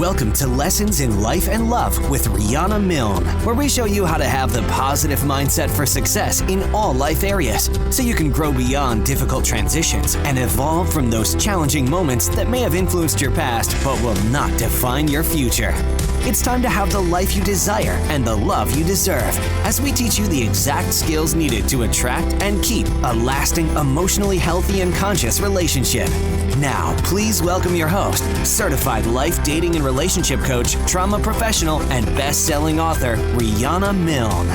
Welcome to Lessons in Life and Love with Riana Milne, where we show you how to have the positive mindset for success in all life areas, so you can grow beyond difficult transitions and evolve from those challenging moments that may have influenced your past but will not define your future. It's time to have the life you desire and the love you deserve, as we teach you the exact skills needed to attract and keep a lasting, emotionally healthy and conscious relationship. Now, please welcome your host, certified life, dating, and relationship coach, trauma professional, and best-selling author, Riana Milne.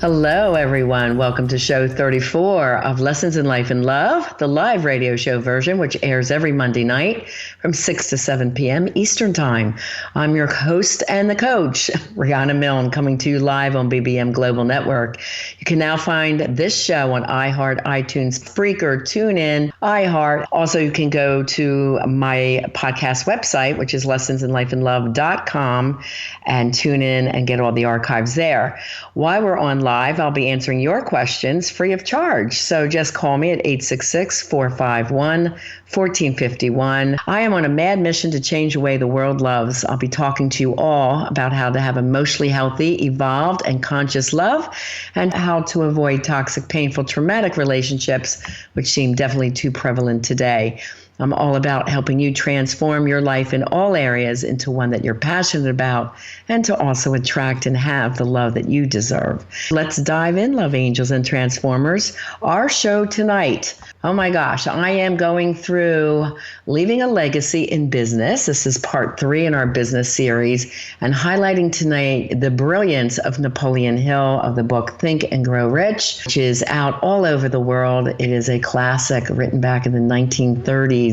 Hello, everyone. Welcome to show 34 of Lessons in Life and Love, the live radio show version, which airs every Monday night from 6 to 7 p.m. Eastern Time. I'm your host and the coach, Riana Milne, coming to you live on BBM Global Network. You can now find this show on iHeart, iTunes, Spreaker, TuneIn, iHeart. Also, you can go to my podcast website, which is lessonsinlifeandlove.com, and tune in and get all the archives there. While we're on live, I'll be answering your questions free of charge. So just call me at 866-451-1451. I am on a mad mission to change the way the world loves. I'll be talking to you all about how to have emotionally healthy, evolved, and conscious love, and how to avoid toxic, painful, traumatic relationships, which seem definitely too prevalent today. I'm all about helping you transform your life in all areas into one that you're passionate about, and to also attract and have the love that you deserve. Let's dive in, love angels and transformers. Our show tonight. Oh my gosh, I am going through Leaving a Legacy in Business. This is part 3 in our business series, and highlighting tonight the brilliance of Napoleon Hill of the book Think and Grow Rich, which is out all over the world. It is a classic written back in the 1930s.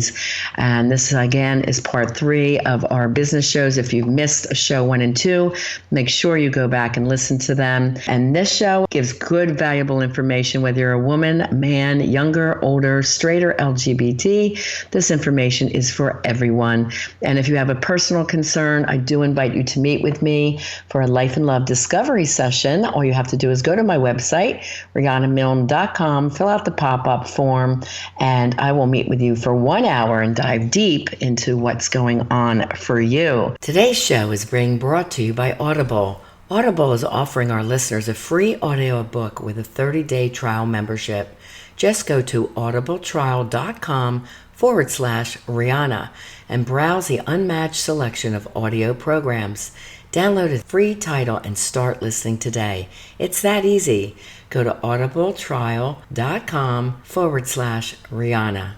And this, again, is part 3 of our business shows. If you've missed show 1 and 2, make sure you go back and listen to them. And this show gives good, valuable information, whether you're a woman, man, younger, older, straight, or LGBT. This information is for everyone. And if you have a personal concern, I do invite you to meet with me for a life and love discovery session. All you have to do is go to my website, rianamilne.com, fill out the pop-up form, and I will meet with you for 1 hour and dive deep into what's going on for you. Today's show is being brought to you by Audible. Audible is offering our listeners a free audio book with a 30-day trial membership. Just go to audibletrial.com/Riana and browse the unmatched selection of audio programs. Download a free title and start listening today. It's that easy. Go to audibletrial.com/Riana.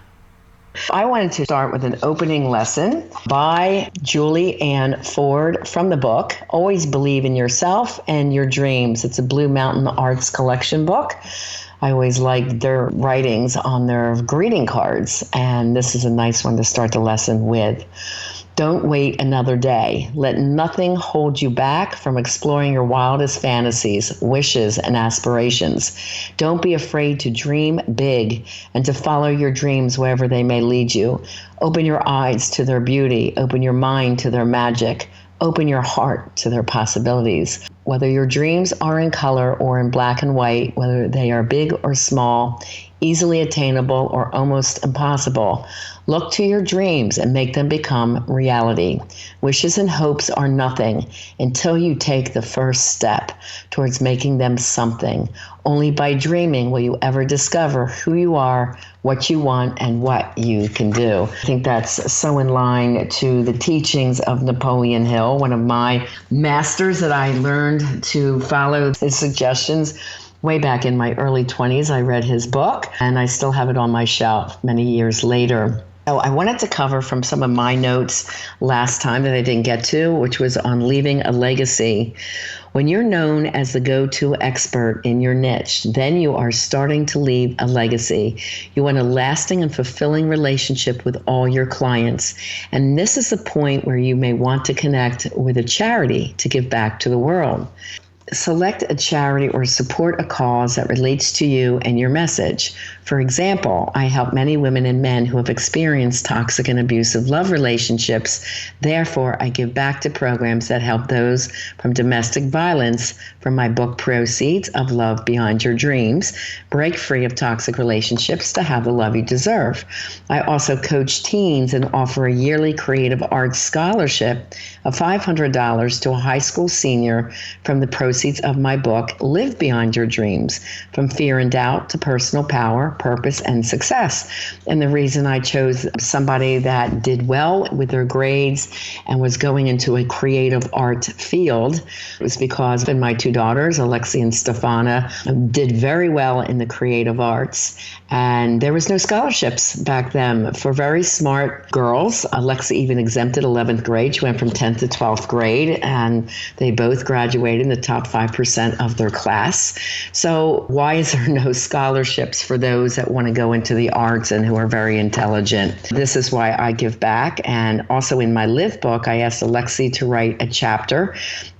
I wanted to start with an opening lesson by Julie Ann Ford from the book, Always Believe in Yourself and Your Dreams. It's a Blue Mountain Arts Collection book. I always liked their writings on their greeting cards, and this is a nice one to start the lesson with. Don't wait another day. Let nothing hold you back from exploring your wildest fantasies, wishes, and aspirations. Don't be afraid to dream big and to follow your dreams wherever they may lead you. Open your eyes to their beauty. Open your mind to their magic. Open your heart to their possibilities. Whether your dreams are in color or in black and white, whether they are big or small, easily attainable or almost impossible, look to your dreams and make them become reality. Wishes and hopes are nothing until you take the first step towards making them something. Only by dreaming will you ever discover who you are, what you want, and what you can do. I think that's so in line to the teachings of Napoleon Hill, one of my masters that I learned to follow his suggestions. Way back in my early 20s, I read his book, and I still have it on my shelf many years later. So I wanted to cover from some of my notes last time that I didn't get to, which was on leaving a legacy. When you're known as the go-to expert in your niche, then you are starting to leave a legacy. You want a lasting and fulfilling relationship with all your clients. And this is the point where you may want to connect with a charity to give back to the world. Select a charity or support a cause that relates to you and your message. For example, I help many women and men who have experienced toxic and abusive love relationships. Therefore, I give back to programs that help those from domestic violence from my book Proceeds of Love Beyond Your Dreams, break free of toxic relationships to have the love you deserve. I also coach teens and offer a yearly creative arts scholarship of $500 to a high school senior from the proceeds of my book, Live Beyond Your Dreams, From Fear and Doubt to Personal Power, Purpose, and Success. And the reason I chose somebody that did well with their grades and was going into a creative art field was because my two daughters, Alexi and Stefana, did very well in the creative arts. And there was no scholarships back then for very smart girls. Alexi even exempted 11th grade. She went from 10th to 12th grade, and they both graduated in the top 5% of their class. So why is there no scholarships for those that want to go into the arts and who are very intelligent? This is why I give back. And also in my Live book, I asked Alexi to write a chapter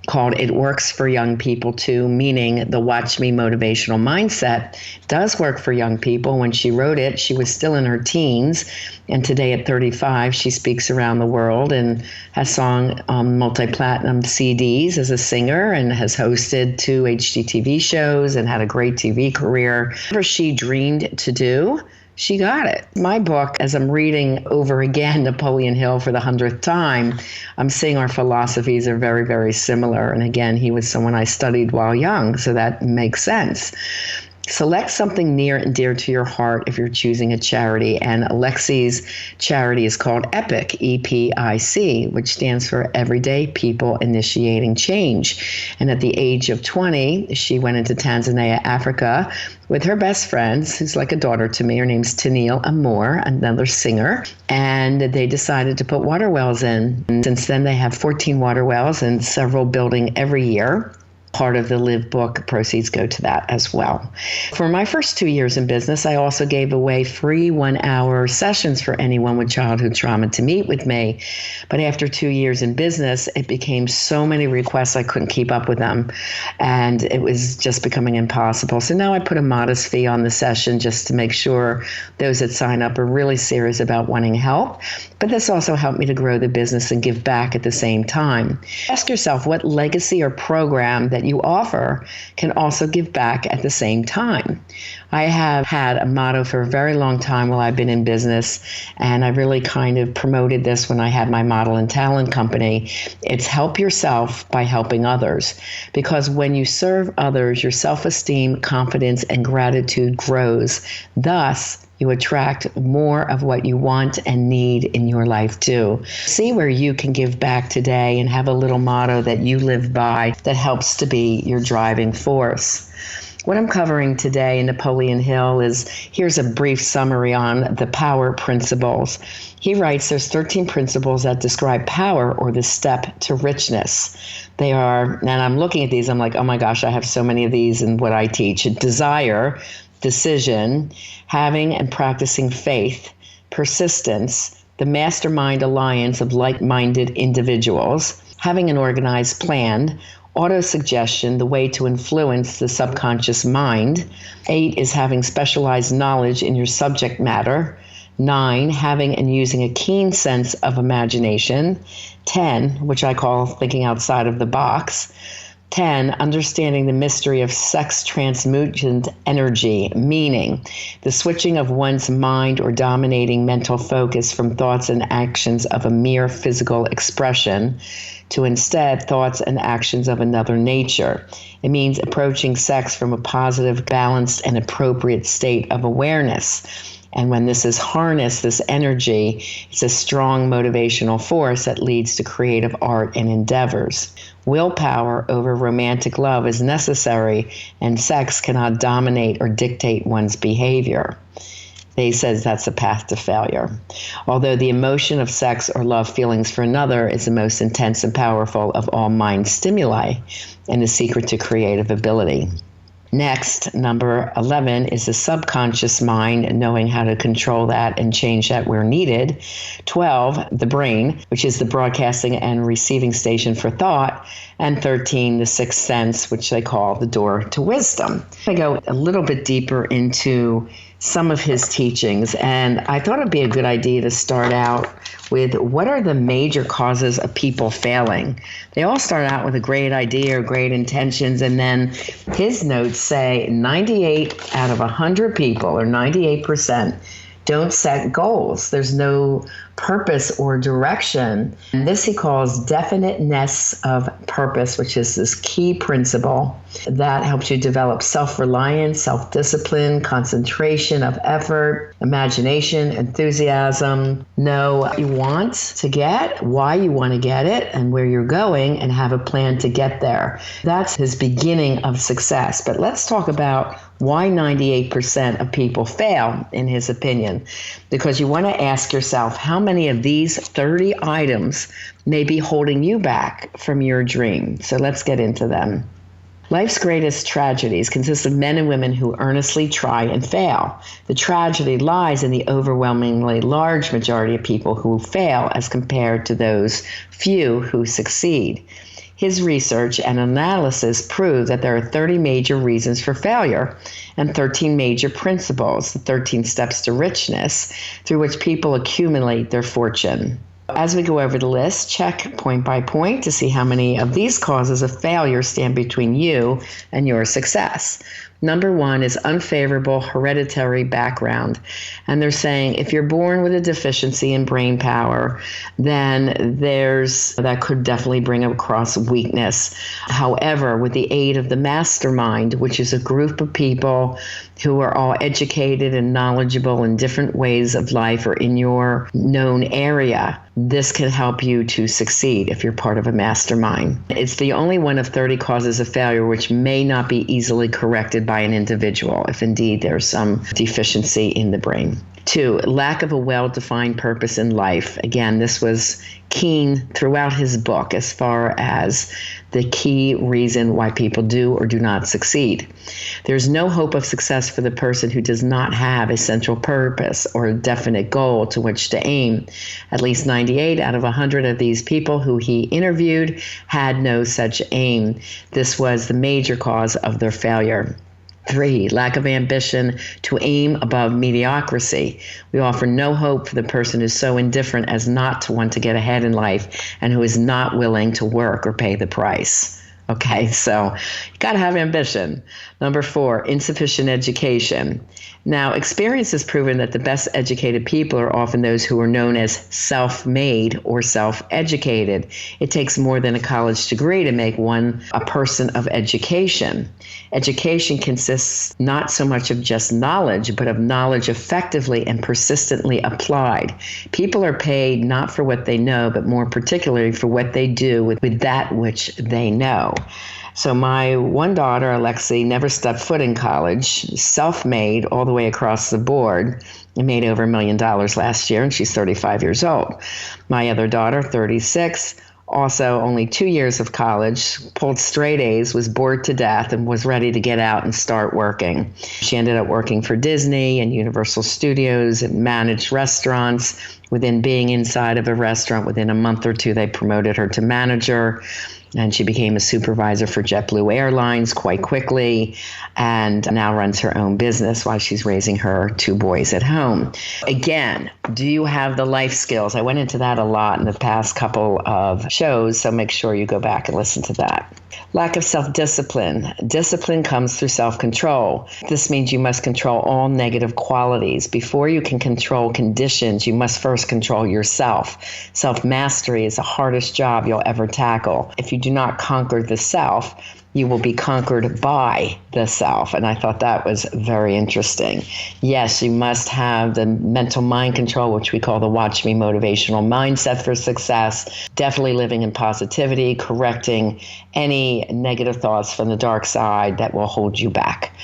called It Works for Young People Too, meaning the Watch Me motivational mindset does work for young people. When she wrote it, she was still in her teens. And today at 35, she speaks around the world and has sung multi-platinum CDs as a singer and has hosted 2 HGTV shows and had a great TV career. Whatever she dreamed to do, she got it. My book, as I'm reading over again Napoleon Hill for the 100th time, I'm seeing our philosophies are very, very similar. And again, he was someone I studied while young, so that makes sense. Select something near and dear to your heart if you're choosing a charity. And Alexi's charity is called EPIC, E-P-I-C, which stands for Everyday People Initiating Change. And at the age of 20, she went into Tanzania, Africa, with her best friends, who's like a daughter to me. Her name's Tennille Amour, another singer. And they decided to put water wells in. And since then, they have 14 water wells and several building every year. Part of the Live book proceeds go to that as well. For my first 2 years in business, I also gave away free 1-hour sessions for anyone with childhood trauma to meet with me. But after 2 years in business, it became so many requests I couldn't keep up with them. And it was just becoming impossible. So now I put a modest fee on the session just to make sure those that sign up are really serious about wanting help. But this also helped me to grow the business and give back at the same time. Ask yourself what legacy or program that you offer can also give back at the same time. I have had a motto for a very long time while I've been in business, and I really kind of promoted this when I had my model and talent company. It's help yourself by helping others, because when you serve others, your self-esteem, confidence, and gratitude grows. Thus, you attract more of what you want and need in your life too. See where you can give back today and have a little motto that you live by that helps to be your driving force. What I'm covering today in Napoleon Hill is, here's a brief summary on the power principles. He writes there's 13 principles that describe power, or the step to richness. They are, and I'm looking at these, I'm like, oh my gosh, I have so many of these in what I teach. Desire, decision, having and practicing faith, persistence, the mastermind alliance of like-minded individuals, having an organized plan, autosuggestion, the way to influence the subconscious mind. 8 is having specialized knowledge in your subject matter. 9, having and using a keen sense of imagination. 10, which I call thinking outside of the box. 10, understanding the mystery of sex transmutant energy, meaning the switching of one's mind or dominating mental focus from thoughts and actions of a mere physical expression to instead thoughts and actions of another nature. It means approaching sex from a positive, balanced, and appropriate state of awareness. And when this is harnessed, this energy, it's a strong motivational force that leads to creative art and endeavors. Willpower over romantic love is necessary, and sex cannot dominate or dictate one's behavior. He says that's a path to failure. Although the emotion of sex or love feelings for another is the most intense and powerful of all mind stimuli and the secret to creative ability. Next, number 11 is the subconscious mind, and knowing how to control that and change that where needed. 12, the brain, which is the broadcasting and receiving station for thought. And 13, the sixth sense, which they call the door to wisdom. I go a little bit deeper into some of his teachings, and I thought it'd be a good idea to start out with what are the major causes of people failing. They all start out with a great idea or great intentions, and then his notes say 98 out of 100 people, or 98%, don't set goals. There's no purpose or direction. And this he calls definiteness of purpose, which is this key principle that helps you develop self-reliance, self-discipline, concentration of effort, imagination, enthusiasm, know what you want to get, why you want to get it, and where you're going, and have a plan to get there. That's his beginning of success. But let's talk about why 98% of people fail, in his opinion. Because you want to ask yourself, how many of these 30 items may be holding you back from your dream? So let's get into them. Life's greatest tragedies consist of men and women who earnestly try and fail. The tragedy lies in the overwhelmingly large majority of people who fail as compared to those few who succeed. His research and analysis prove that there are 30 major reasons for failure and 13 major principles, the 13 steps to richness, through which people accumulate their fortune. As we go over the list, check point by point to see how many of these causes of failure stand between you and your success. Number 1 is unfavorable hereditary background. And they're saying if you're born with a deficiency in brain power, then that could definitely bring across weakness. However, with the aid of the mastermind, which is a group of people who are all educated and knowledgeable in different ways of life or in your known area, this can help you to succeed if you're part of a mastermind. It's the only one of 30 causes of failure which may not be easily corrected by an individual if indeed there's some deficiency in the brain. 2, lack of a well-defined purpose in life. Again, this was keen throughout his book as far as the key reason why people do or do not succeed. There's no hope of success for the person who does not have a central purpose or a definite goal to which to aim. At least 98 out of 100 of these people who he interviewed had no such aim. This was the major cause of their failure. 3, lack of ambition to aim above mediocrity. We offer no hope for the person who's so indifferent as not to want to get ahead in life and who is not willing to work or pay the price. Okay, so you got to have ambition. Number 4, insufficient education. Now, experience has proven that the best educated people are often those who are known as self-made or self-educated. It takes more than a college degree to make one a person of education. Education consists not so much of just knowledge, but of knowledge effectively and persistently applied. People are paid not for what they know, but more particularly for what they do with that which they know. So my one daughter, Alexi, never stepped foot in college, self-made all the way across the board, and made over $1 million last year, and she's 35 years old. My other daughter, 36, also only 2 years of college, pulled straight A's, was bored to death, and was ready to get out and start working. She ended up working for Disney and Universal Studios and managed restaurants. Within being inside of a restaurant, within a month or two, they promoted her to manager. And she became a supervisor for JetBlue Airlines quite quickly and now runs her own business while she's raising her 2 boys at home. Again, do you have the life skills? I went into that a lot in the past couple of shows, so make sure you go back and listen to that. Lack of self-discipline. Discipline comes through self-control. This means you must control all negative qualities. Before you can control conditions, you must first control yourself. Self-mastery is the hardest job you'll ever tackle. If you do not conquer the self, you will be conquered by the self. And I thought that was very interesting. Yes, you must have the mental mind control, which we call the Watch Me motivational mindset for success. Definitely living in positivity, correcting any negative thoughts from the dark side that will hold you back.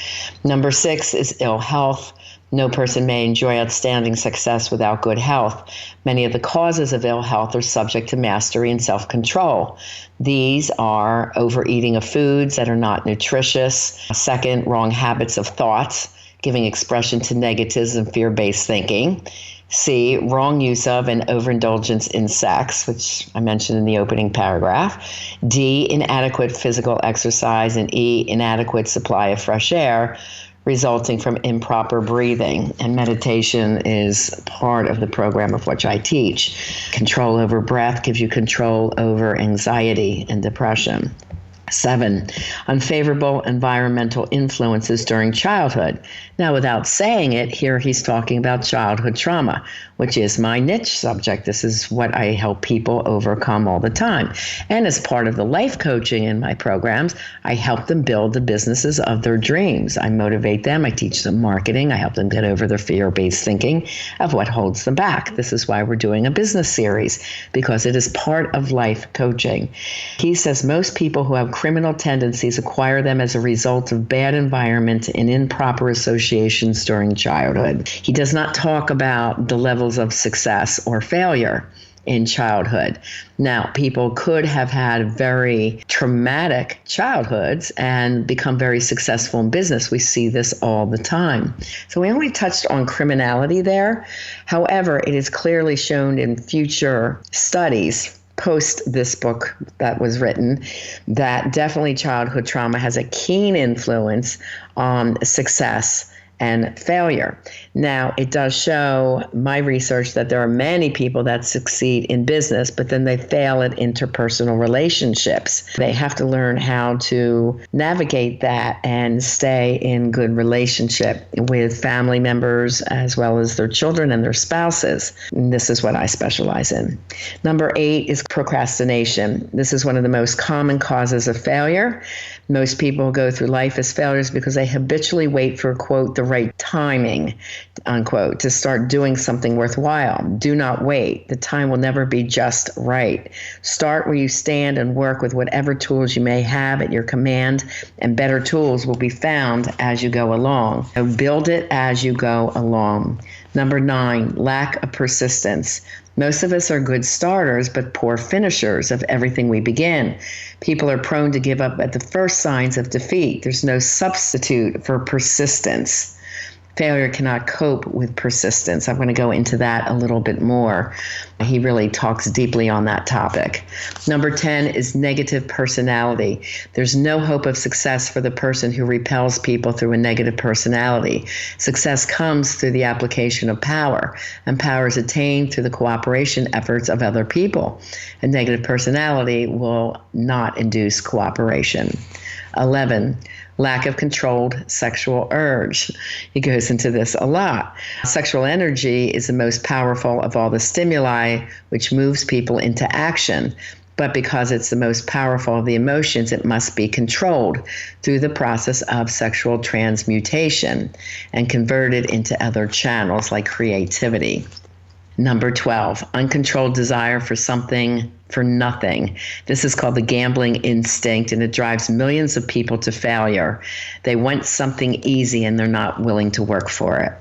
Number 6 is ill health. No person may enjoy outstanding success without good health. Many of the causes of ill health are subject to mastery and self-control. These are overeating of foods that are not nutritious. Second, wrong habits of thoughts, giving expression to negatives and fear-based thinking. C, wrong use of and overindulgence in sex, which I mentioned in the opening paragraph. D, inadequate physical exercise. And E, inadequate supply of fresh air, resulting from improper breathing. And meditation is part of the program of which I teach. Control over breath gives you control over anxiety and depression. 7, unfavorable environmental influences during childhood. Now, without saying it, here he's talking about childhood trauma, which is my niche subject. This is what I help people overcome all the time. And as part of the life coaching in my programs, I help them build the businesses of their dreams. I motivate them. I teach them marketing. I help them get over their fear-based thinking of what holds them back. This is why we're doing a business series, because it is part of life coaching. He says most people who have criminal tendencies acquire them as a result of bad environment and improper associations during childhood. He does not talk about the levels of success or failure in childhood. Now, people could have had very traumatic childhoods and become very successful in business. We see this all the time. So we only touched on criminality there. However, it is clearly shown in future studies post this book that was written that definitely childhood trauma has a keen influence on success and failure. Now, it does show my research that there are many people that succeed in business, but then they fail at interpersonal relationships. They have to learn how to navigate that and stay in good relationship with family members as well as their children and their spouses. And this is what I specialize in. Number 8 is procrastination. This is one of the most common causes of failure. Most people go through life as failures because they habitually wait for, quote, the right timing, unquote, to start doing something worthwhile. Do not wait. The time will never be just right. Start where you stand and work with whatever tools you may have at your command, and better tools will be found as you go along. So build it as you go along. Number 9, lack of persistence. Most of us are good starters, but poor finishers of everything we begin. People are prone to give up at the first signs of defeat. There's no substitute for persistence. Failure cannot cope with persistence. I'm going to go into that a little bit more. He really talks deeply on that topic. Number 10 is negative personality. There's no hope of success for the person who repels people through a negative personality. Success comes through the application of power, and power is attained through the cooperation efforts of other people. A negative personality will not induce cooperation. 11, lack of controlled sexual urge. He goes into this a lot. Sexual energy is the most powerful of all the stimuli, which moves people into action. But because it's the most powerful of the emotions, it must be controlled through the process of sexual transmutation and converted into other channels like creativity. Number 12, uncontrolled desire for something for nothing. This is called the gambling instinct, and it drives millions of people to failure. They want something easy and they're not willing to work for it.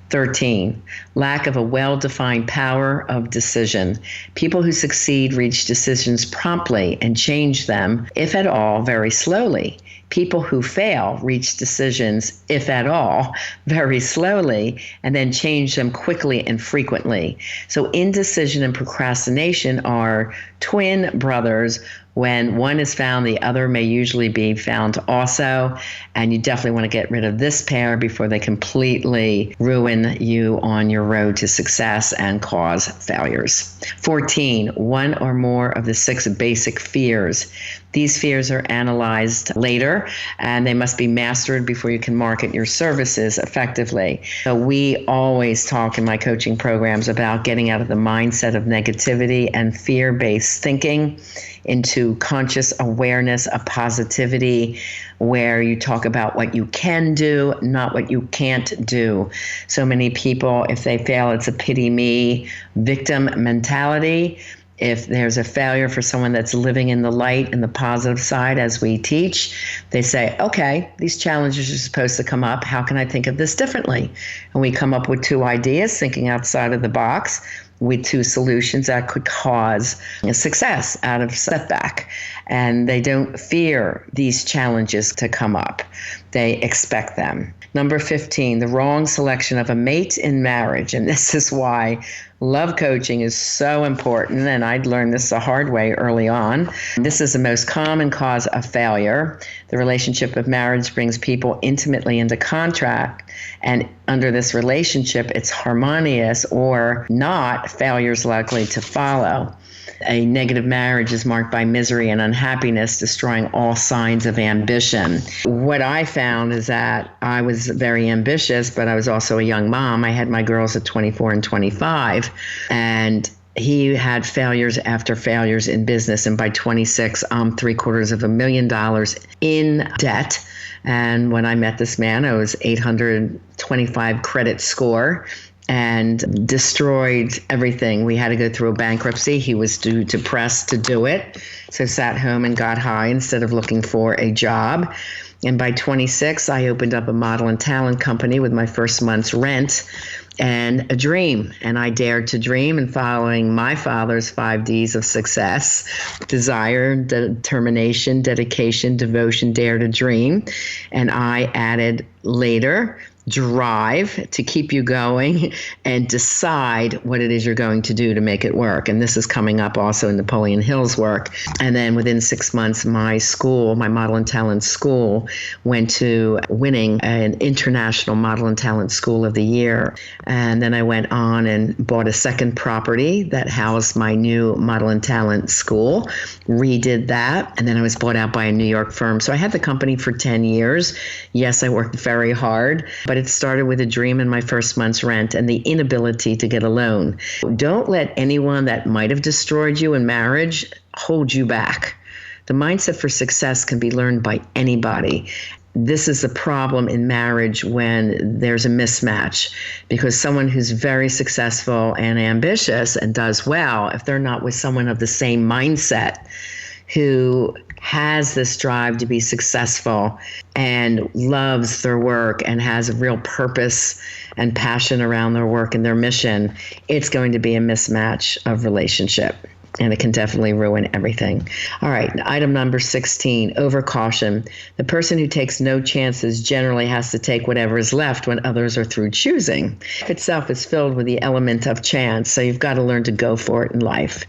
13, lack of a well-defined power of decision. People who succeed reach decisions promptly and change them, if at all, very slowly. People who fail reach decisions, if at all, very slowly, and then change them quickly and frequently. So indecision and procrastination are twin brothers. When one is found, the other may usually be found also. And you definitely want to get rid of this pair before they completely ruin you on your road to success and cause failures. 14, one or more of the 6 basic fears. These fears are analyzed later, and they must be mastered before you can market your services effectively. So we always talk in my coaching programs about getting out of the mindset of negativity and fear-based thinking into conscious awareness of positivity, where you talk about what you can do, not what you can't do. So many people, if they fail, it's a pity me victim mentality. If there's a failure for someone that's living in the light and the positive side, as we teach, they say, okay, these challenges are supposed to come up. How can I think of this differently? And we come up with 2 ideas, thinking outside of the box, with 2 solutions that could cause a success out of setback. And they don't fear these challenges to come up. They expect them. Number 15, the wrong selection of a mate in marriage. And this is why love coaching is so important. And I'd learned this the hard way early on. This is the most common cause of failure. The relationship of marriage brings people intimately into contract. And under this relationship, it's harmonious or not, failure's likely to follow. A negative marriage is marked by misery and unhappiness, destroying all signs of ambition. What I found is that I was very ambitious, but I was also a young mom. I had my girls at 24 and 25, and he had failures after failures in business. And by 26, I'm $750,000 in debt. And when I met this man, I was 825 credit score and destroyed everything. We had to go through a bankruptcy. He was too depressed to do it, so sat home and got high instead of looking for a job. And by 26, I opened up a model and talent company with my first month's rent and a dream. And I dared to dream, and following my father's 5 Ds of success: desire, determination, dedication, devotion, dare to dream. And I added later drive to keep you going and decide what it is you're going to do to make it work. And this is coming up also in Napoleon Hill's work. And then within 6 months, my school, my Model and Talent School, went to winning an International Model and Talent School of the Year. And then I went on and bought a second property that housed my new Model and Talent School, redid that, and then I was bought out by a New York firm. So I had the company for 10 years. Yes, I worked very hard, but it started with a dream and my first month's rent and the inability to get a loan. Don't let anyone that might have destroyed you in marriage hold you back. The mindset for success can be learned by anybody. This is the problem in marriage when there's a mismatch, because someone who's very successful and ambitious and does well, if they're not with someone of the same mindset who has this drive to be successful and loves their work and has a real purpose and passion around their work and their mission, it's going to be a mismatch of relationship. And it can definitely ruin everything. All right, item number 16, overcaution. The person who takes no chances generally has to take whatever is left when others are through choosing. Life itself is filled with the element of chance, so you've got to learn to go for it in life.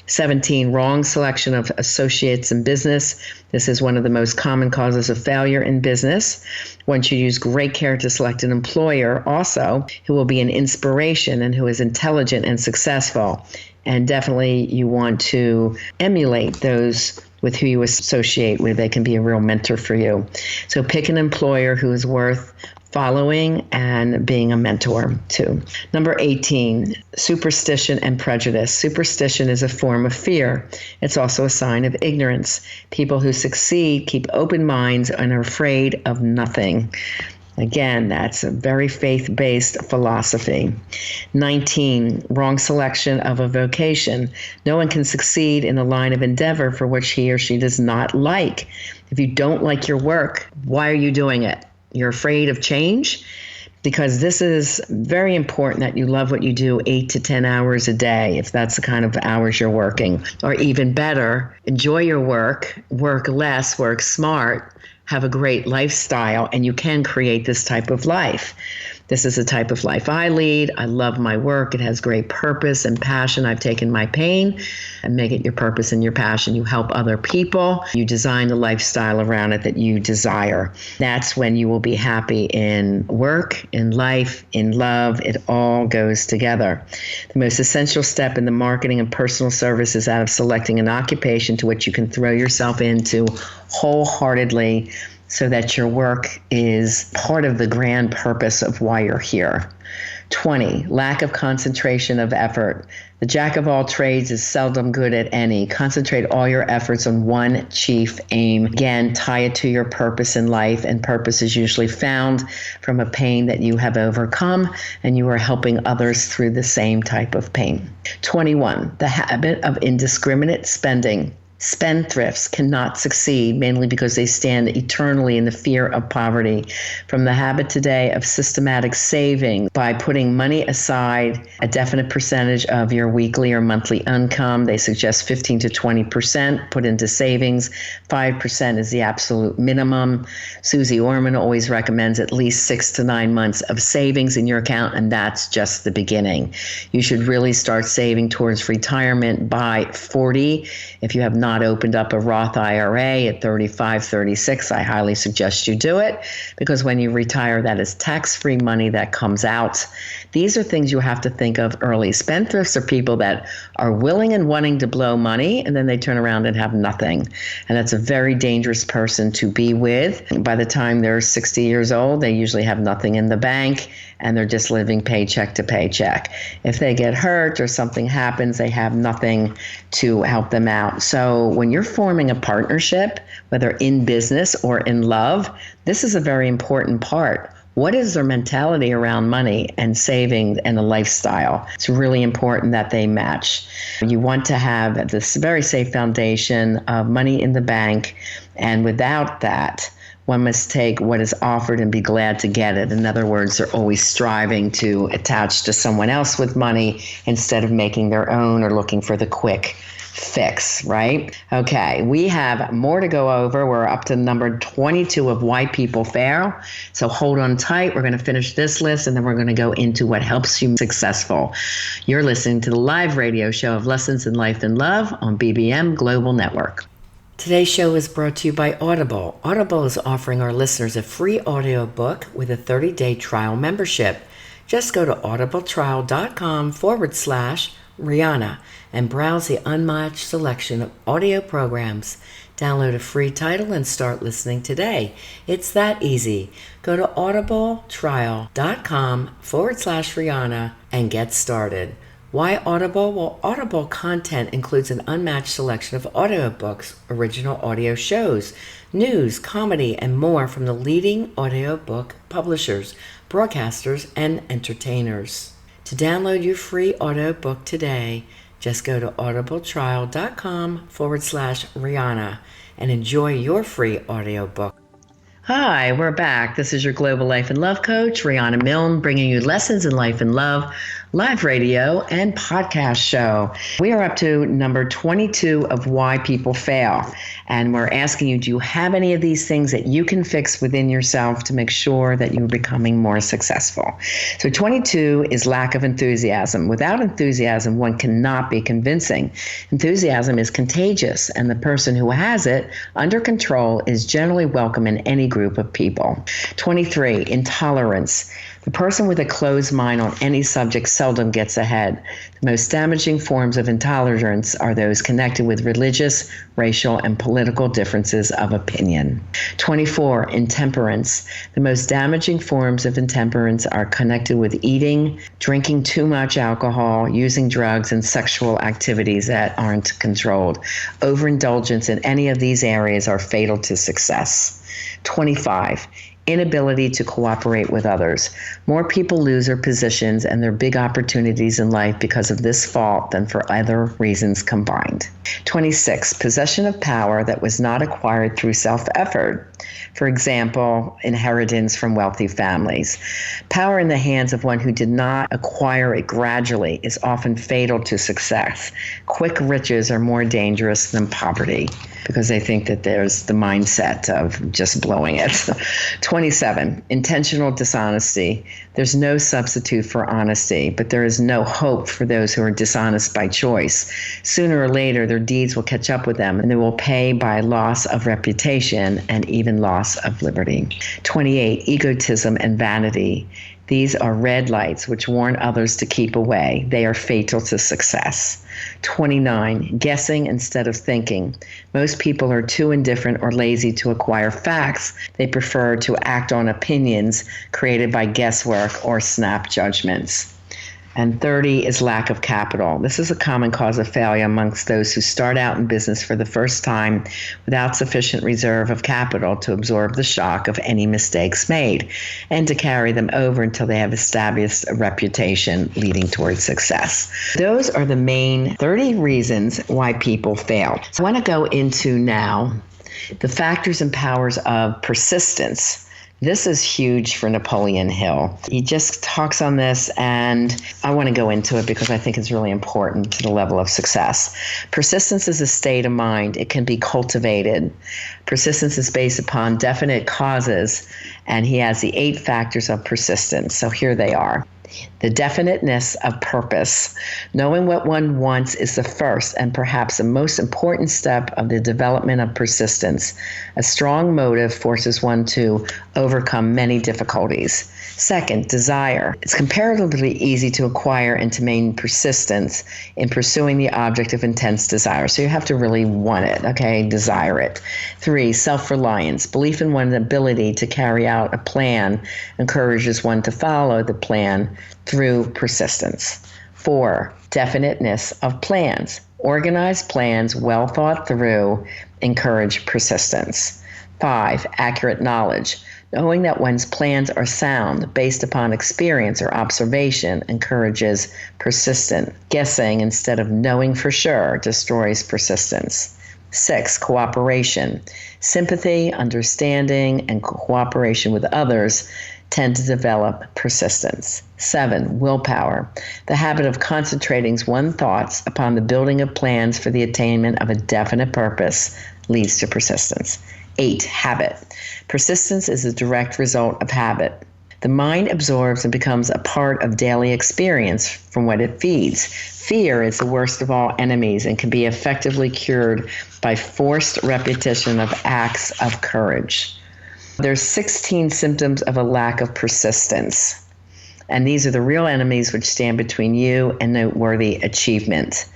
17, wrong selection of associates in business. This is one of the most common causes of failure in business. One should use great care to select an employer also who will be an inspiration and who is intelligent and successful. And definitely you want to emulate those with who you associate with. They can be a real mentor for you. So pick an employer who is worth following and being a mentor to. Number 18, superstition and prejudice. Superstition is a form of fear. It's also a sign of ignorance. People who succeed keep open minds and are afraid of nothing. Again, that's a very faith-based philosophy. 19, wrong selection of a vocation. No one can succeed in a line of endeavor for which he or she does not like. If you don't like your work, why are you doing it? You're afraid of change? Because this is very important that you love what you do 8 to 10 hours a day, if that's the kind of hours you're working. Or even better, enjoy your work less, work smart, have a great lifestyle, and you can create this type of life. This is the type of life I lead. I love my work. It has great purpose and passion. I've taken my pain and make it your purpose and your passion. You help other people. You design the lifestyle around it that you desire. That's when you will be happy in work, in life, in love. It all goes together. The most essential step in the marketing and personal service is that of selecting an occupation to which you can throw yourself into wholeheartedly, so that your work is part of the grand purpose of why you're here. 20, lack of concentration of effort. The jack of all trades is seldom good at any. Concentrate all your efforts on one chief aim. Again, tie it to your purpose in life, and purpose is usually found from a pain that you have overcome, and you are helping others through the same type of pain. 21, the habit of indiscriminate spending. Spendthrifts cannot succeed, mainly because they stand eternally in the fear of poverty. From the habit today of systematic saving, by putting money aside, a definite percentage of your weekly or monthly income, they suggest 15 to 20% put into savings. 5% is the absolute minimum. Susie Orman always recommends at least 6 to 9 months of savings in your account, and that's just the beginning. You should really start saving towards retirement by 40. If you have not opened up a Roth IRA at 35, 36, I highly suggest you do it, because when you retire, that is tax-free money that comes out. These are things you have to think of early. Spendthrifts are people that are willing and wanting to blow money, and then they turn around and have nothing. And that's a very dangerous person to be with. By the time they're 60 years old, they usually have nothing in the bank, and they're just living paycheck to paycheck. If they get hurt or something happens, they have nothing to help them out. So when you're forming a partnership, whether in business or in love, this is a very important part. What is their mentality around money and saving and a lifestyle? It's really important that they match. You want to have this very safe foundation of money in the bank, and without that, one must take what is offered and be glad to get it. In other words, they're always striving to attach to someone else with money instead of making their own or looking for the quick fix, right? Okay, we have more to go over. We're up to number 22 of why people fail. So hold on tight. We're going to finish this list, and then we're going to go into what helps you be successful. You're listening to the live radio show of Lessons in Life and Love on BBM Global Network. Today's show is brought to you by Audible. Audible is offering our listeners a free audiobook with a 30-day trial membership. Just go to audibletrial.com/Riana and browse the unmatched selection of audio programs. Download a free title and start listening today. It's that easy. Go to audibletrial.com/Riana and get started. Why Audible? Well, Audible content includes an unmatched selection of audiobooks, original audio shows, news, comedy, and more from the leading audiobook publishers, broadcasters, and entertainers. To download your free audiobook today, just go to audibletrial.com/Riana and enjoy your free audiobook. Hi, we're back. This is your Global Life and Love Coach, Riana Milne, bringing you Lessons in Life and Love, live radio and podcast show. We are up to number 22 of why people fail. And we're asking you, do you have any of these things that you can fix within yourself to make sure that you're becoming more successful? So 22 is lack of enthusiasm. Without enthusiasm, one cannot be convincing. Enthusiasm is contagious, and the person who has it under control is generally welcome in any group of people. 23, intolerance. The person with a closed mind on any subject seldom gets ahead. The most damaging forms of intolerance are those connected with religious, racial, and political differences of opinion. 24, intemperance. The most damaging forms of intemperance are connected with eating, drinking too much alcohol, using drugs, and sexual activities that aren't controlled. Overindulgence in any of these areas are fatal to success. 25, inability to cooperate with others. More people lose their positions and their big opportunities in life because of this fault than for other reasons combined. 26, possession of power that was not acquired through self-effort. For example, inheritance from wealthy families. Power in the hands of one who did not acquire it gradually is often fatal to success. Quick riches are more dangerous than poverty, because they think that there's the mindset of just blowing it. 27, intentional dishonesty. There's no substitute for honesty, but there is no hope for those who are dishonest by choice. Sooner or later, their deeds will catch up with them, and they will pay by loss of reputation and even loss of liberty. 28, egotism and vanity. These are red lights which warn others to keep away. They are fatal to success. 29, guessing instead of thinking. Most people are too indifferent or lazy to acquire facts. They prefer to act on opinions created by guesswork or snap judgments. And 30 is lack of capital. This is a common cause of failure amongst those who start out in business for the first time without sufficient reserve of capital to absorb the shock of any mistakes made and to carry them over until they have established a reputation leading towards success. Those are the main 30 reasons why people fail. So I want to go into now the factors and powers of persistence. This is huge for Napoleon Hill. He just talks on this, and I want to go into it because I think it's really important to the level of success. Persistence is a state of mind. It can be cultivated. Persistence is based upon definite causes, and he has the 8 factors of persistence. So here they are. The definiteness of purpose. Knowing what one wants is the first and perhaps the most important step of the development of persistence. A strong motive forces one to overcome many difficulties. Second, desire. It's comparatively easy to acquire and to maintain persistence in pursuing the object of intense desire. So you have to really want it, okay? Desire it. 3, self-reliance. Belief in one's ability to carry out a plan encourages one to follow the plan through persistence. 4, definiteness of plans. Organized plans, well thought through, encourage persistence. 5, accurate knowledge. Knowing that one's plans are sound based upon experience or observation encourages persistence. Guessing instead of knowing for sure destroys persistence. 6, cooperation. Sympathy, understanding, and cooperation with others tend to develop persistence. 7, willpower. The habit of concentrating one's thoughts upon the building of plans for the attainment of a definite purpose leads to persistence. 8, habit. Persistence is a direct result of habit. The mind absorbs and becomes a part of daily experience from what it feeds. Fear is the worst of all enemies and can be effectively cured by forced repetition of acts of courage. There's 16 symptoms of a lack of persistence, and these are the real enemies which stand between you and noteworthy achievement.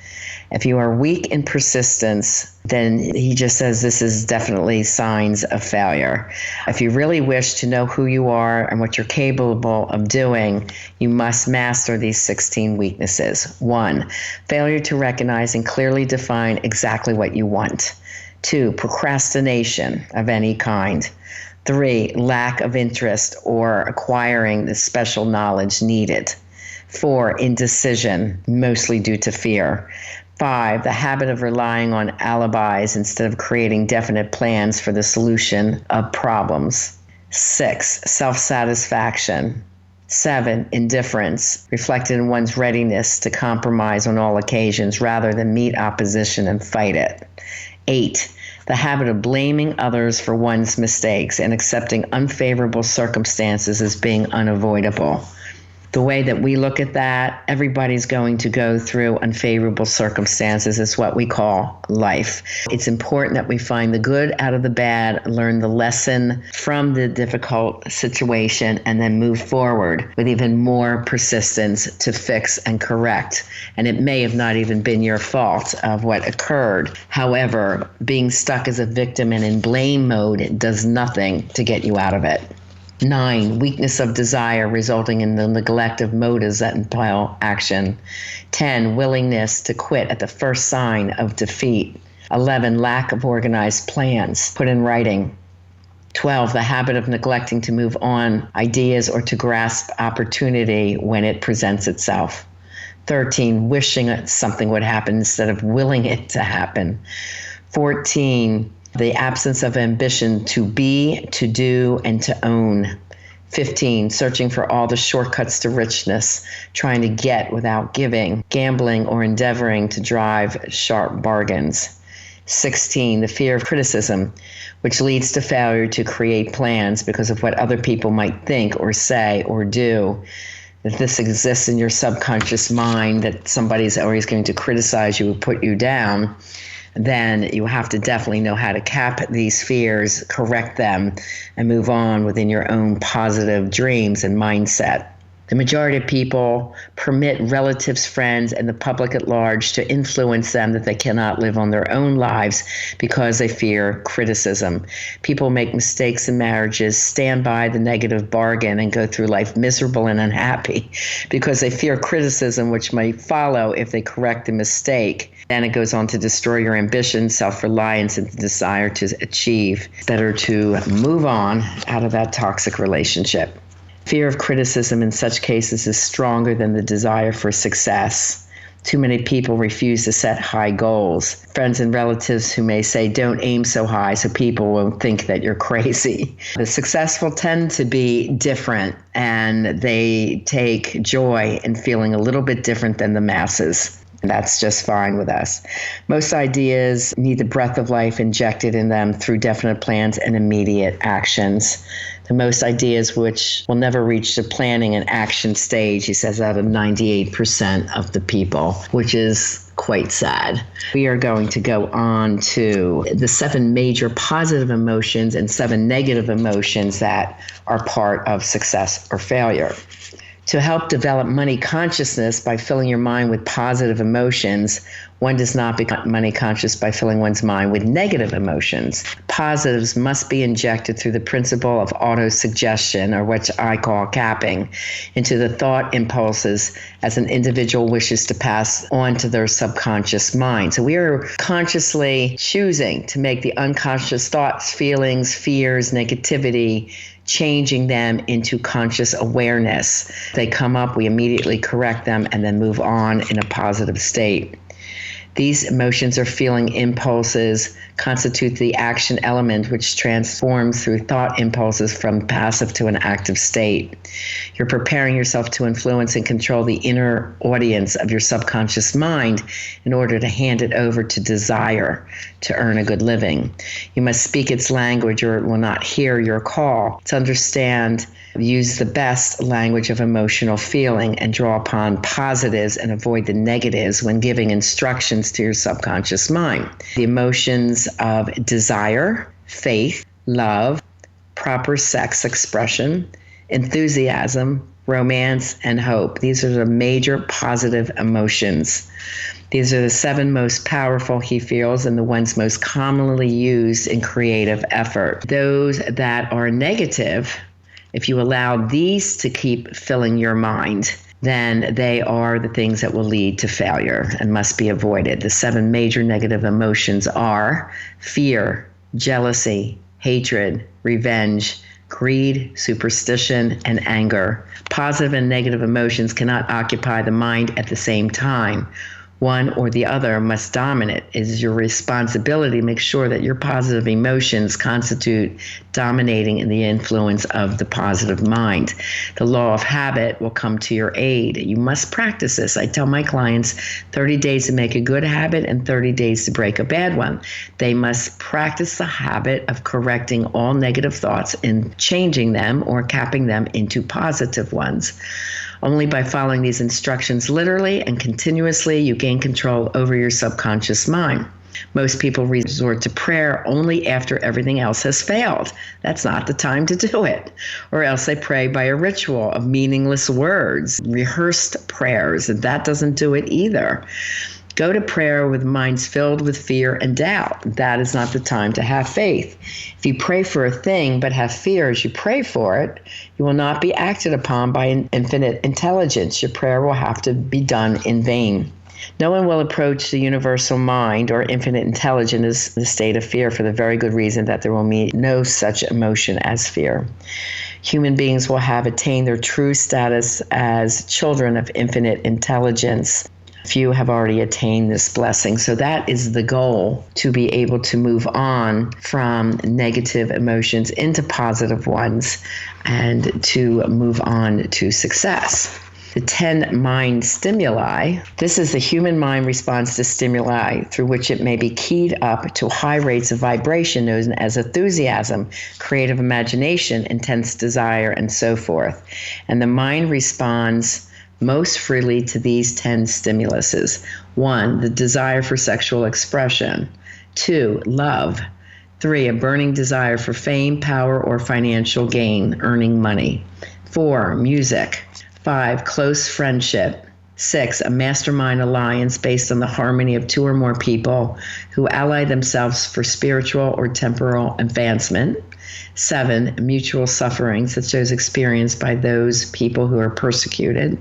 If you are weak in persistence, then he just says this is definitely signs of failure. If you really wish to know who you are and what you're capable of doing, you must master these 16 weaknesses. 1, failure to recognize and clearly define exactly what you want. 2, procrastination of any kind. 3, lack of interest or acquiring the special knowledge needed. 4, indecision, mostly due to fear. 5, the habit of relying on alibis instead of creating definite plans for the solution of problems. 6, self-satisfaction. 7, indifference, reflected in one's readiness to compromise on all occasions rather than meet opposition and fight it. 8, the habit of blaming others for one's mistakes and accepting unfavorable circumstances as being unavoidable. The way that we look at that, everybody's going to go through unfavorable circumstances. It's what we call life. It's important that we find the good out of the bad, learn the lesson from the difficult situation, and then move forward with even more persistence to fix and correct. And it may have not even been your fault of what occurred. However, being stuck as a victim and in blame mode does nothing to get you out of it. 9, weakness of desire resulting in the neglect of motives that impel action. 10, willingness to quit at the first sign of defeat. 11, lack of organized plans put in writing. 12, the habit of neglecting to move on ideas or to grasp opportunity when it presents itself. 13, wishing that something would happen instead of willing it to happen. 14, the absence of ambition to be, to do, and to own. 15, searching for all the shortcuts to richness, trying to get without giving, gambling or endeavoring to drive sharp bargains. 16, the fear of criticism, which leads to failure to create plans because of what other people might think or say or do. If this exists in your subconscious mind, that somebody's always going to criticize you or put you down, then you have to definitely know how to cap these fears, correct them, and move on within your own positive dreams and mindset. The majority of people permit relatives, friends, and the public at large to influence them that they cannot live on their own lives because they fear criticism. People make mistakes in marriages, stand by the negative bargain, and go through life miserable and unhappy because they fear criticism, which may follow if they correct the mistake. Then it goes on to destroy your ambition, self-reliance, and the desire to achieve. It's better to move on out of that toxic relationship. Fear of criticism in such cases is stronger than the desire for success. Too many people refuse to set high goals. Friends and relatives who may say, don't aim so high so people won't think that you're crazy. The successful tend to be different, and they take joy in feeling a little bit different than the masses. That's just fine with us. Most ideas need the breath of life injected in them through definite plans and immediate actions. The most ideas which will never reach the planning and action stage, he says, out of 98% of the people, which is quite sad. We are going to go on to the 7 major positive emotions and 7 negative emotions that are part of success or failure. To help develop money consciousness by filling your mind with positive emotions, one does not become money conscious by filling one's mind with negative emotions. Positives must be injected through the principle of autosuggestion, or what I call capping, into the thought impulses as an individual wishes to pass on to their subconscious mind. So we are consciously choosing to make the unconscious thoughts, feelings, fears, negativity, changing them into conscious awareness. They come up, we immediately correct them, and then move on in a positive state. These emotions or feeling impulses constitute the action element, which transforms through thought impulses from passive to an active state. You're preparing yourself to influence and control the inner audience of your subconscious mind in order to hand it over to desire to earn a good living. You must speak its language or it will not hear your call. To understand, use the best language of emotional feeling and draw upon positives and avoid the negatives when giving instructions to your subconscious mind. The emotions of desire, faith, love, proper sex expression, enthusiasm, romance, and hope. These are the major positive emotions. These are the 7 most powerful, he feels, and the ones most commonly used in creative effort. Those that are negative, if you allow these to keep filling your mind, then they are the things that will lead to failure and must be avoided. The 7 major negative emotions are fear, jealousy, hatred, revenge, greed, superstition, and anger. Positive and negative emotions cannot occupy the mind at the same time. One or the other must dominate. It is your responsibility to make sure that your positive emotions constitute dominating in the influence of the positive mind. The law of habit will come to your aid. You must practice this. I tell my clients 30 days to make a good habit and 30 days to break a bad one. They must practice the habit of correcting all negative thoughts and changing them or capping them into positive ones. Only by following these instructions literally and continuously, you gain control over your subconscious mind. Most people resort to prayer only after everything else has failed. That's not the time to do it. Or else they pray by a ritual of meaningless words, rehearsed prayers, and that doesn't do it either. Go to prayer with minds filled with fear and doubt. That is not the time to have faith. If you pray for a thing but have fear as you pray for it, you will not be acted upon by an infinite intelligence. Your prayer will have to be done in vain. No one will approach the universal mind or infinite intelligence in the state of fear for the very good reason that there will be no such emotion as fear. Human beings will have attained their true status as children of infinite intelligence. Few have already attained this blessing. So that is the goal, to be able to move on from negative emotions into positive ones and to move on to success. The 10 mind stimuli. This is the human mind response to stimuli through which it may be keyed up to high rates of vibration known as enthusiasm, creative imagination, intense desire, and so forth. And the mind responds most freely to these 10 stimuluses. 1, the desire for sexual expression. 2, love. 3, a burning desire for fame, power, or financial gain, earning money. 4, music. 5, close friendship. 6, a mastermind alliance based on the harmony of 2 or more people who ally themselves for spiritual or temporal advancement. 7, mutual suffering, such as experienced by those people who are persecuted.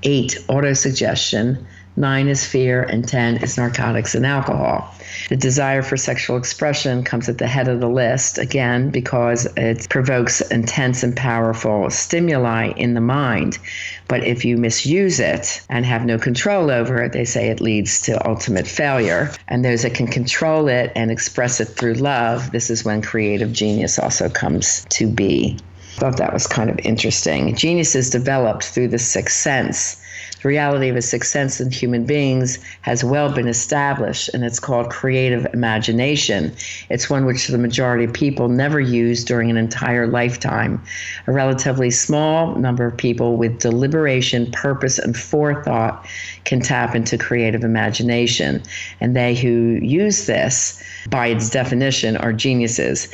8, autosuggestion. 9 is fear, and 10 is narcotics and alcohol. The desire for sexual expression comes at the head of the list, again, because it provokes intense and powerful stimuli in the mind. But if you misuse it and have no control over it, they say it leads to ultimate failure. And those that can control it and express it through love, this is when creative genius also comes to be. I thought that was kind of interesting. Genius is developed through the sixth sense. The reality of a sixth sense in human beings has well been established, and it's called creative imagination. It's one which the majority of people never use during an entire lifetime. A relatively small number of people with deliberation, purpose, and forethought can tap into creative imagination, and they who use this, by its definition, are geniuses.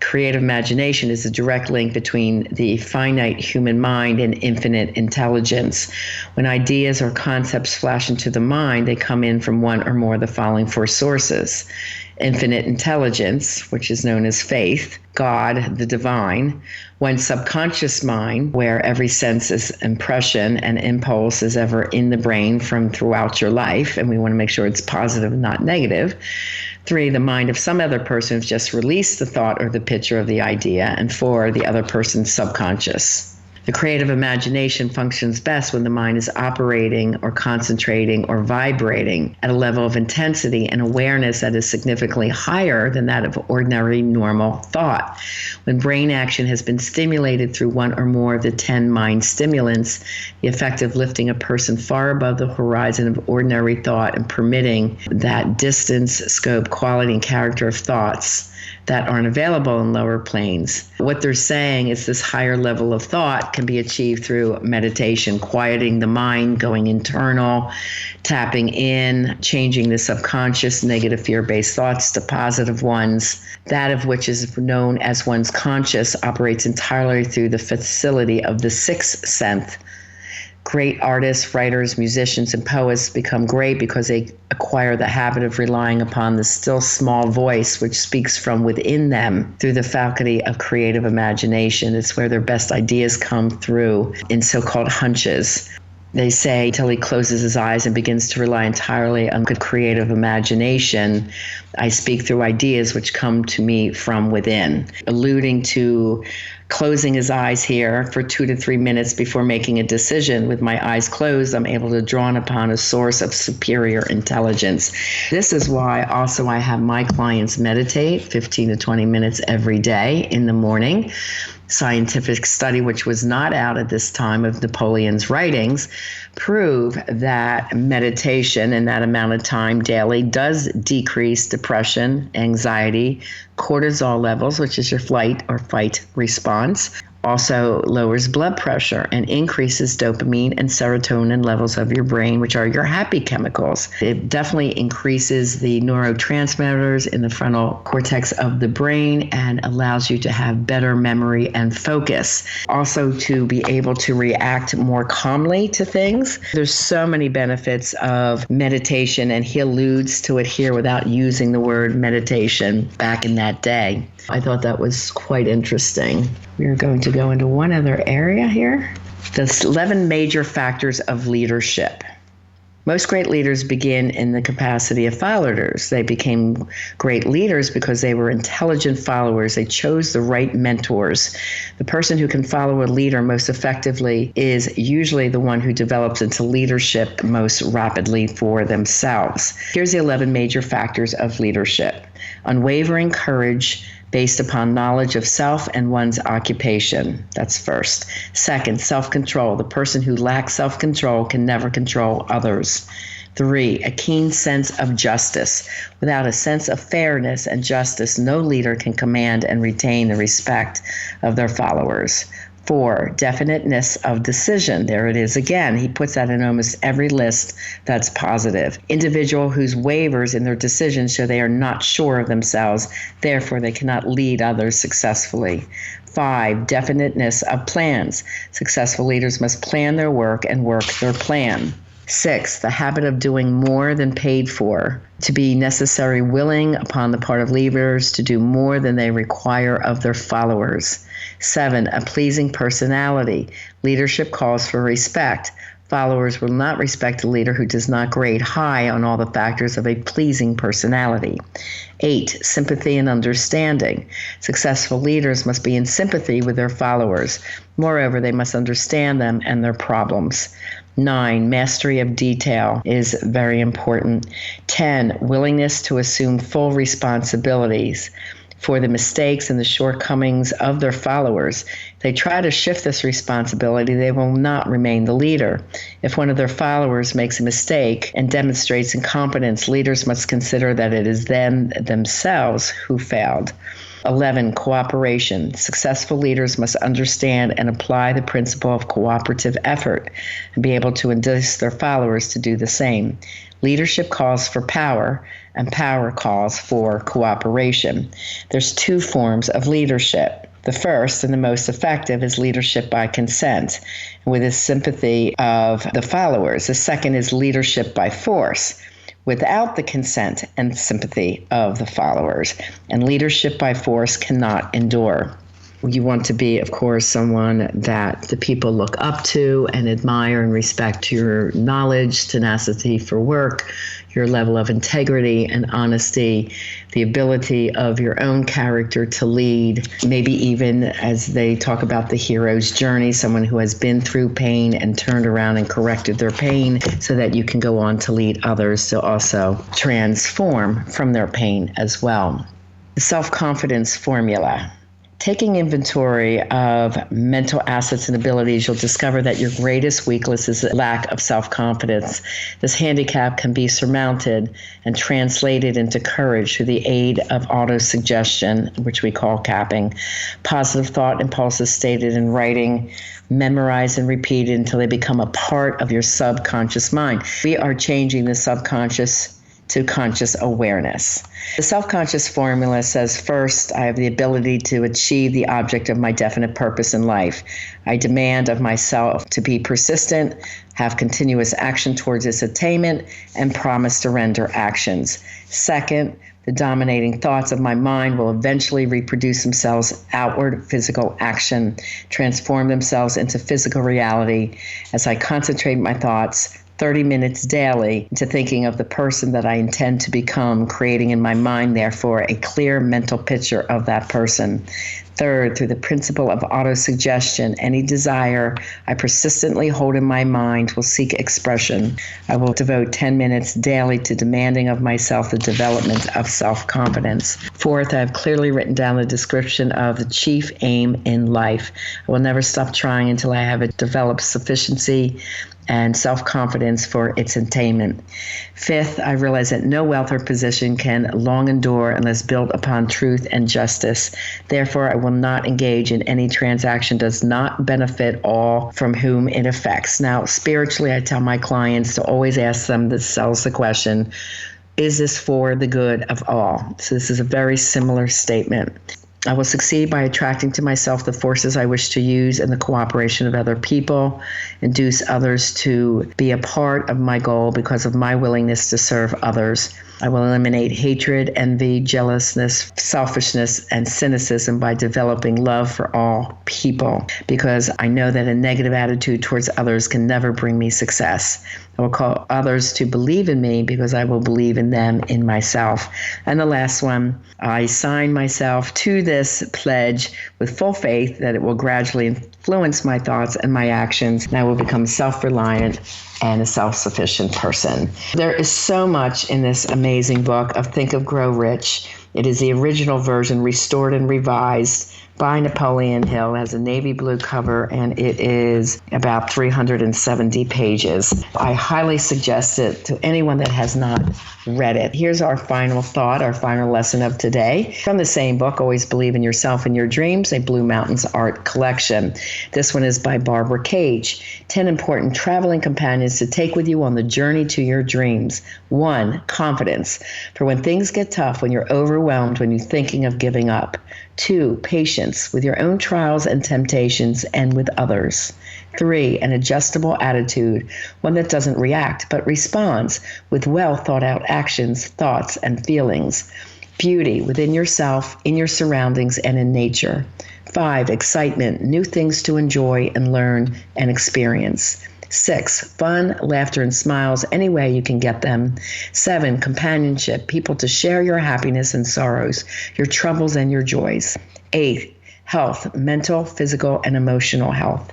Creative imagination is a direct link between the finite human mind and infinite intelligence. When ideas or concepts flash into the mind, they come in from one or more of the following 4 sources: infinite intelligence, which is known as faith; God, the divine; one's subconscious mind, where every sense is impression and impulse is ever in the brain from throughout your life, and we want to make sure it's positive and not negative. 3, the mind of some other person who's just released the thought or the picture of the idea. And 4, the other person's subconscious. The creative imagination functions best when the mind is operating or concentrating or vibrating at a level of intensity and awareness that is significantly higher than that of ordinary normal thought. When brain action has been stimulated through one or more of the 10 mind stimulants, the effect of lifting a person far above the horizon of ordinary thought and permitting that distance, scope, quality, and character of thoughts that aren't available in lower planes. What they're saying is this higher level of thought can be achieved through meditation, quieting the mind, going internal, tapping in, changing the subconscious negative fear-based thoughts to positive ones. That of which is known as one's conscious operates entirely through the facility of the sixth sense. Great artists, writers, musicians, and poets become great because they acquire the habit of relying upon the still small voice which speaks from within them through the faculty of creative imagination. It's where their best ideas come through in so-called hunches. They say till he closes his eyes and begins to rely entirely on good creative imagination, I speak through ideas which come to me from within, alluding to closing his eyes here for 2 to 3 minutes before making a decision. With my eyes closed, I'm able to draw upon a source of superior intelligence. This is why also I have my clients meditate 15 to 20 minutes every day in the morning. Scientific study, which was not out at this time of Napoleon's writings, prove that meditation in that amount of time daily does decrease depression, anxiety, cortisol levels, which is your flight or fight response, also lowers blood pressure and increases dopamine and serotonin levels of your brain, which are your happy chemicals. It definitely increases the neurotransmitters in the frontal cortex of the brain and allows you to have better memory and focus. Also to be able to react more calmly to things. There's so many benefits of meditation, and he alludes to it here without using the word meditation back in that day. I thought that was quite interesting. We're going to go into one other area here. The 11 major factors of leadership. Most great leaders begin in the capacity of followers. They became great leaders because they were intelligent followers. They chose the right mentors. The person who can follow a leader most effectively is usually the one who develops into leadership most rapidly for themselves. Here's the 11 major factors of leadership. Unwavering courage, based upon knowledge of self and one's occupation. That's first. Second, self-control. The person who lacks self-control can never control others. 3, a keen sense of justice. Without a sense of fairness and justice, no leader can command and retain the respect of their followers. 4, definiteness of decision. There it is again. He puts that in almost every list that's positive. Individual whose wavers in their decisions show they are not sure of themselves, therefore they cannot lead others successfully. 5, definiteness of plans. Successful leaders must plan their work and work their plan. 6, the habit of doing more than paid for. To be necessary willing upon the part of leaders to do more than they require of their followers. 7, a pleasing personality. Leadership calls for respect. Followers will not respect a leader who does not grade high on all the factors of a pleasing personality. 8, sympathy and understanding. Successful leaders must be in sympathy with their followers. Moreover, they must understand them and their problems. 9, mastery of detail is very important. 10, willingness to assume full responsibilities for the mistakes and the shortcomings of their followers. If they try to shift this responsibility, they will not remain the leader. If one of their followers makes a mistake and demonstrates incompetence, leaders must consider that it is them themselves who failed. 11, cooperation. Successful leaders must understand and apply the principle of cooperative effort and be able to induce their followers to do the same. Leadership calls for power, and power calls for cooperation. There's 2 forms of leadership. The first and the most effective is leadership by consent, with the sympathy of the followers. The second is leadership by force, without the consent and sympathy of the followers. And leadership by force cannot endure. You want to be, of course, someone that the people look up to and admire and respect your knowledge, tenacity for work, your level of integrity and honesty, the ability of your own character to lead, maybe even as they talk about the hero's journey, someone who has been through pain and turned around and corrected their pain so that you can go on to lead others to also transform from their pain as well. The self-confidence formula. Taking inventory of mental assets and abilities, you'll discover that your greatest weakness is a lack of self-confidence. This handicap can be surmounted and translated into courage through the aid of autosuggestion, which we call capping. Positive thought impulses stated in writing, memorized and repeated until they become a part of your subconscious mind. We are changing the subconscious to conscious awareness. The self-conscious formula says, first, I have the ability to achieve the object of my definite purpose in life. I demand of myself to be persistent, have continuous action towards its attainment, and promise to render actions. Second, the dominating thoughts of my mind will eventually reproduce themselves outward physical action, transform themselves into physical reality as I concentrate my thoughts 30 minutes daily into thinking of the person that I intend to become, creating in my mind, therefore, a clear mental picture of that person. Third, through the principle of autosuggestion, any desire I persistently hold in my mind will seek expression. I will devote 10 minutes daily to demanding of myself the development of self-confidence. Fourth, I have clearly written down the description of the chief aim in life. I will never stop trying until I have developed sufficiency and self-confidence for its attainment. Fifth, I realize that no wealth or position can long endure unless built upon truth and justice. Therefore, I will not engage in any transaction that does not benefit all from whom it affects. Now, spiritually, I tell my clients to always ask themselves the question, is this for the good of all? So this is a very similar statement. I will succeed by attracting to myself the forces I wish to use and the cooperation of other people, induce others to be a part of my goal because of my willingness to serve others. I will eliminate hatred, envy, jealousness, selfishness, and cynicism by developing love for all people, because I know that a negative attitude towards others can never bring me success. I will call others to believe in me because I will believe in them, in myself. And the last one, I sign myself to this pledge with full faith that it will gradually influence my thoughts and my actions, and I will become self-reliant and a self-sufficient person. There is so much in this amazing book of Think of Grow Rich. It is the original version, restored and revised by Napoleon Hill. It has a navy blue cover, and it is about 370 pages. I highly suggest it to anyone that has not read it. Here's our final thought, our final lesson of today. From the same book, Always Believe in Yourself and Your Dreams, a Blue Mountains art collection. This one is by Barbara Cage. 10 important traveling companions to take with you on the journey to your dreams. 1, confidence. For when things get tough, when you're overwhelmed, when you're thinking of giving up. 2, patience with your own trials and temptations and with others. 3, an adjustable attitude, one that doesn't react but responds with well thought out actions, thoughts, and feelings. Beauty within yourself, in your surroundings, and in nature. 5, excitement, new things to enjoy and learn and experience. 6, fun, laughter, and smiles any way you can get them. 7, companionship, people to share your happiness and sorrows, your troubles and your joys. 8, health, mental, physical, and emotional health.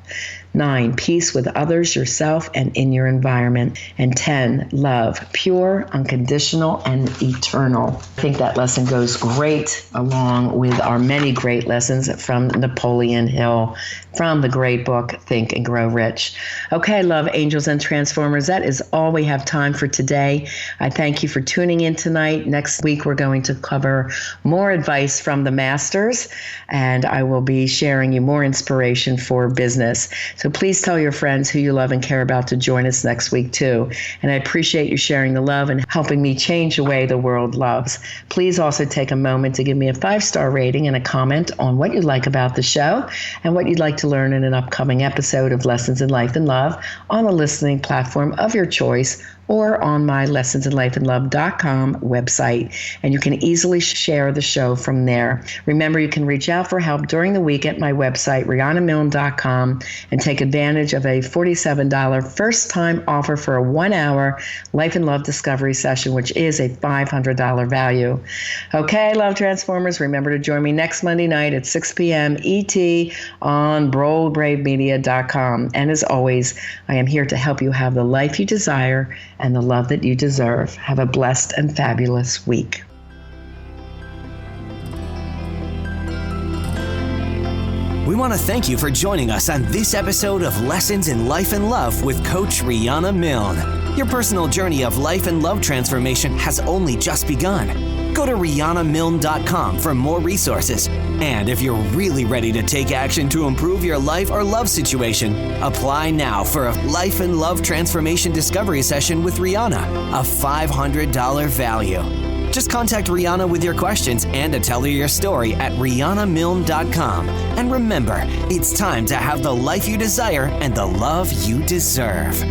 9, peace with others, yourself, and in your environment. And 10, love, pure, unconditional, and eternal. I think that lesson goes great along with our many great lessons from Napoleon Hill from the great book, Think and Grow Rich. Okay, love angels and transformers, that is all we have time for today. I thank you for tuning in tonight. Next week, we're going to cover more advice from the masters, and I will be sharing you more inspiration for business. So please tell your friends who you love and care about to join us next week too. And I appreciate you sharing the love and helping me change the way the world loves. Please also take a moment to give me a 5-star rating and a comment on what you like about the show and what you'd like to learn in an upcoming episode of Lessons in Life and Love on the listening platform of your choice or on my lessonsinlifeandlove.com website. And you can easily share the show from there. Remember, you can reach out for help during the week at my website, rianamilne.com, and take advantage of a $47 first-time offer for a 1-hour Life and Love Discovery session, which is a $500 value. Okay, Love Transformers, remember to join me next Monday night at 6 p.m. ET on BoldBraveMedia.com. And as always, I am here to help you have the life you desire and the love that you deserve. Have a blessed and fabulous week. We want to thank you for joining us on this episode of Lessons in Life and Love with Coach Riana Milne. Your personal journey of life and love transformation has only just begun. Go to rianamilne.com for more resources. And if you're really ready to take action to improve your life or love situation, apply now for a Life and Love Transformation Discovery Session with Riana, a $500 value. Just contact Riana with your questions and to tell her your story at rianamilne.com. And remember, it's time to have the life you desire and the love you deserve.